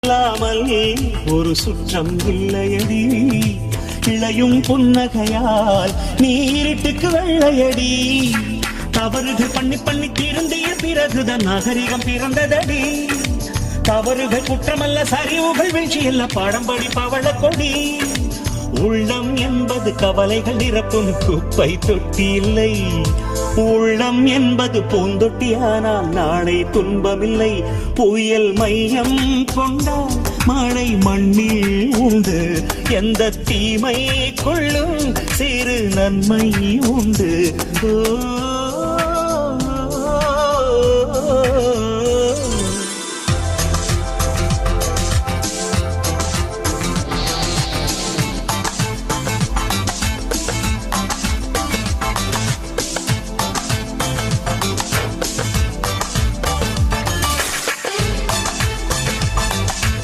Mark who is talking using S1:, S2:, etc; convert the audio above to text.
S1: இல்லாமல் ஒரு சுற்றம் இல்லையடி. இளையும் புன்னகையால் நீரிட்டுக்கு வெள்ளையடி. தவறுகள் பண்ணி பண்ணி திருந்திய பிறகுதான் நாகரிகம் பிறந்ததடி. தவறுகள் குற்றமல்ல, சரிவுகள் வீழ்ச்சி இல்ல, பாடம்படி பவள கொடி. உள்ளம் என்பது கவலைகள் நிரப்பும் குப்பை தொட்டி இல்லை. உள்ளம் என்பது பூந்தொட்டியானால் நாளை துன்பமில்லை. புயல் மையம் கொண்டால் மழை மண்ணில் உண்டு. எந்த தீமை கொள்ளும் சிறு நன்மை உண்டு. ஓ